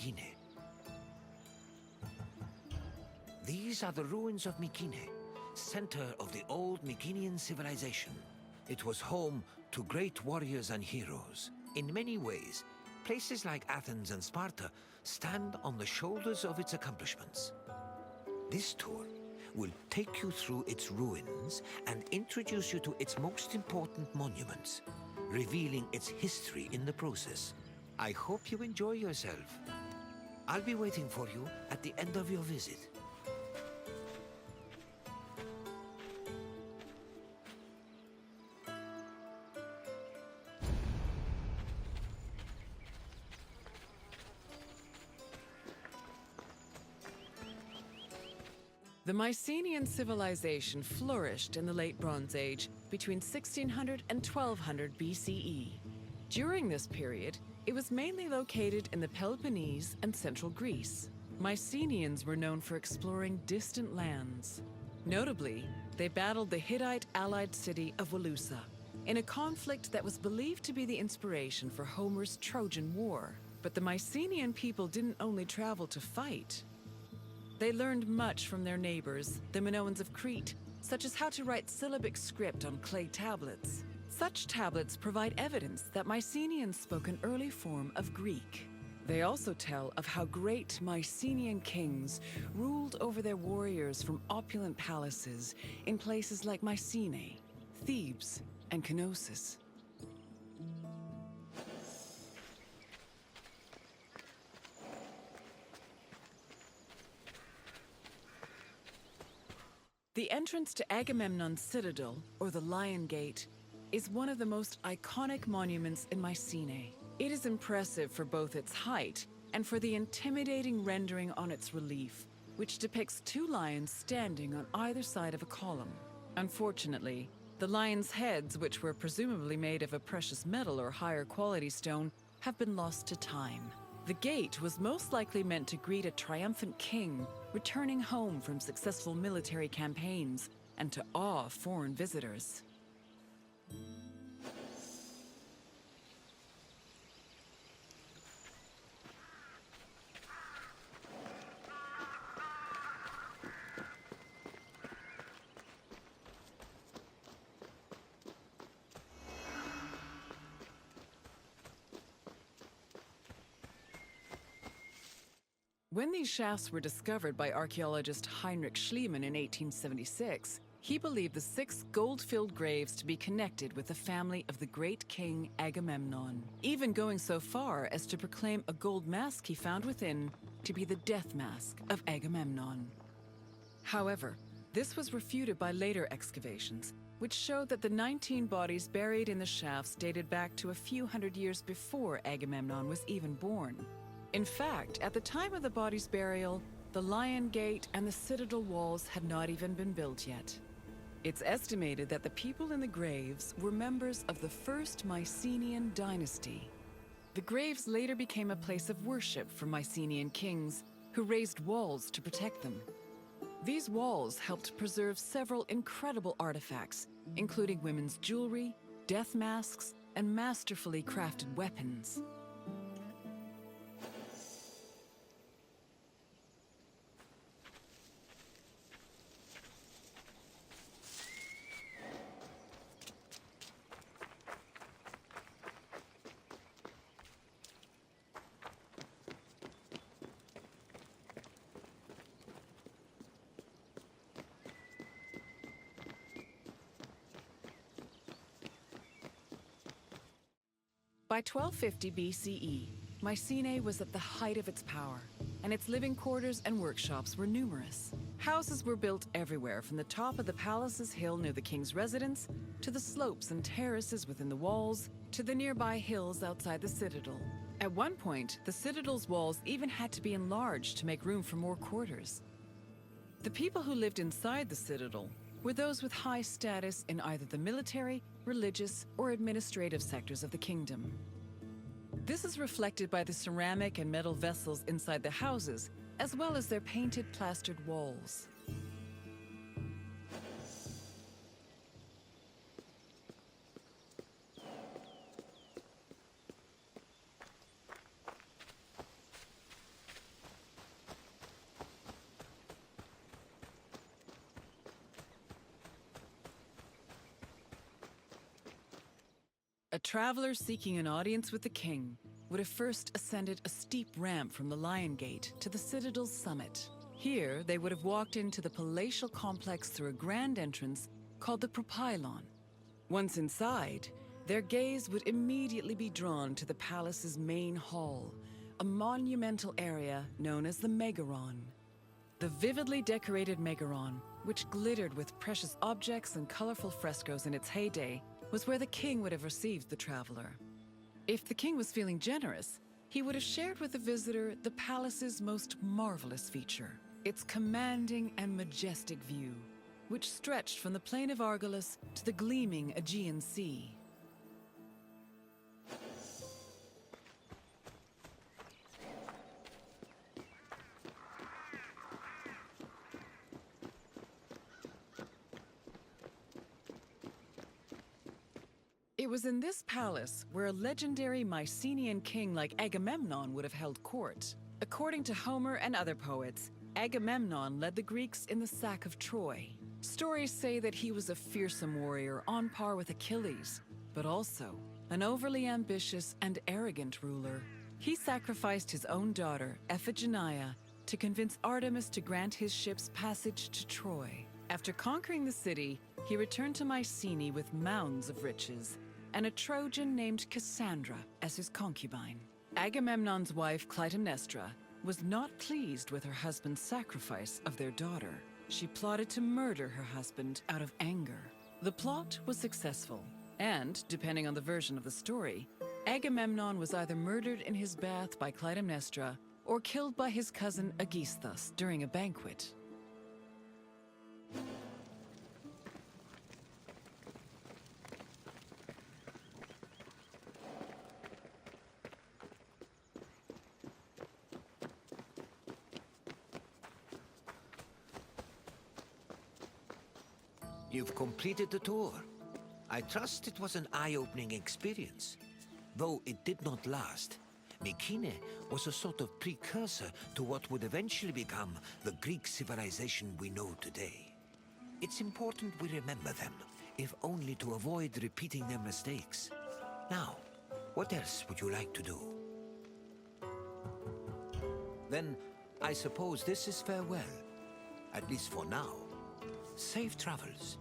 Mykines. These are the ruins of Mykines, center of the old Mycenaean civilization. It was home to great warriors and heroes. In many ways, places like Athens and Sparta stand on the shoulders of its accomplishments. This tour will take you through its ruins and introduce you to its most important monuments, revealing its history in the process. I hope you enjoy yourself. I'll be waiting for you at the end of your visit. The Mycenaean civilization flourished in the Late Bronze Age between 1600 and 1200 BCE. During this period, it was mainly located in the Peloponnese and central Greece. Mycenaeans were known for exploring distant lands. Notably, they battled the Hittite allied city of Walusa in a conflict that was believed to be the inspiration for Homer's Trojan War. But the Mycenaean people didn't only travel to fight. They learned much from their neighbors, the Minoans of Crete, such as how to write syllabic script on clay tablets. Such tablets provide evidence that Mycenaeans spoke an early form of Greek. They also tell of how great Mycenaean kings ruled over their warriors from opulent palaces in places like Mycenae, Thebes, and Knossos. The entrance to Agamemnon's citadel, or the Lion Gate, is one of the most iconic monuments in Mycenae. It is impressive for both its height and for the intimidating rendering on its relief, which depicts two lions standing on either side of a column. Unfortunately, the lions' heads, which were presumably made of a precious metal or higher quality stone, have been lost to time. The gate was most likely meant to greet a triumphant king returning home from successful military campaigns and to awe foreign visitors. When these shafts were discovered by archaeologist Heinrich Schliemann in 1876, he believed the 6 gold-filled graves to be connected with the family of the great king Agamemnon, even going so far as to proclaim a gold mask he found within to be the death mask of Agamemnon. However, this was refuted by later excavations, which showed that the 19 bodies buried in the shafts dated back to a few hundred years before Agamemnon was even born. In fact, at the time of the body's burial, the Lion Gate and the citadel walls had not even been built yet. It's estimated that the people in the graves were members of the first Mycenaean dynasty. The graves later became a place of worship for Mycenaean kings, who raised walls to protect them. These walls helped preserve several incredible artifacts, including women's jewelry, death masks, and masterfully crafted weapons. By 1250 BCE, Mycenae was at the height of its power, and its living quarters and workshops were numerous. Houses were built everywhere, from the top of the palace's hill near the king's residence, to the slopes and terraces within the walls, to the nearby hills outside the citadel. At one point, the citadel's walls even had to be enlarged to make room for more quarters. The people who lived inside the citadel were those with high status in either the military, religious, or administrative sectors of the kingdom. This is reflected by the ceramic and metal vessels inside the houses, as well as their painted plastered walls. traveler seeking an audience with the king would have first ascended a steep ramp from the Lion Gate to the citadel's summit. Here, they would have walked into the palatial complex through a grand entrance called the Propylon. Once inside, their gaze would immediately be drawn to the palace's main hall, a monumental area known as the Megaron. The vividly decorated Megaron, which glittered with precious objects and colorful frescoes in its heyday, was where the king would have received the traveler. If the king was feeling generous, he would have shared with the visitor the palace's most marvelous feature, its commanding and majestic view, which stretched from the plain of Argolis to the gleaming Aegean Sea. It was in this palace where a legendary Mycenaean king like Agamemnon would have held court. According to Homer and other poets, Agamemnon led the Greeks in the sack of Troy. Stories say that he was a fearsome warrior on par with Achilles, but also an overly ambitious and arrogant ruler. He sacrificed his own daughter, Iphigenia, to convince Artemis to grant his ship's passage to Troy. After conquering the city, he returned to Mycenae with mounds of riches, and a Trojan named Cassandra as his concubine. Agamemnon's wife, Clytemnestra, was not pleased with her husband's sacrifice of their daughter. She plotted to murder her husband out of anger. The plot was successful, and, depending on the version of the story, Agamemnon was either murdered in his bath by Clytemnestra or killed by his cousin Aegisthus during a banquet. You've completed the tour. I trust it was an eye-opening experience. Though it did not last, Mykines was a sort of precursor to what would eventually become the Greek civilization we know today. It's important we remember them, if only to avoid repeating their mistakes. Now, what else would you like to do? Then, I suppose this is farewell. At least for now. Safe travels.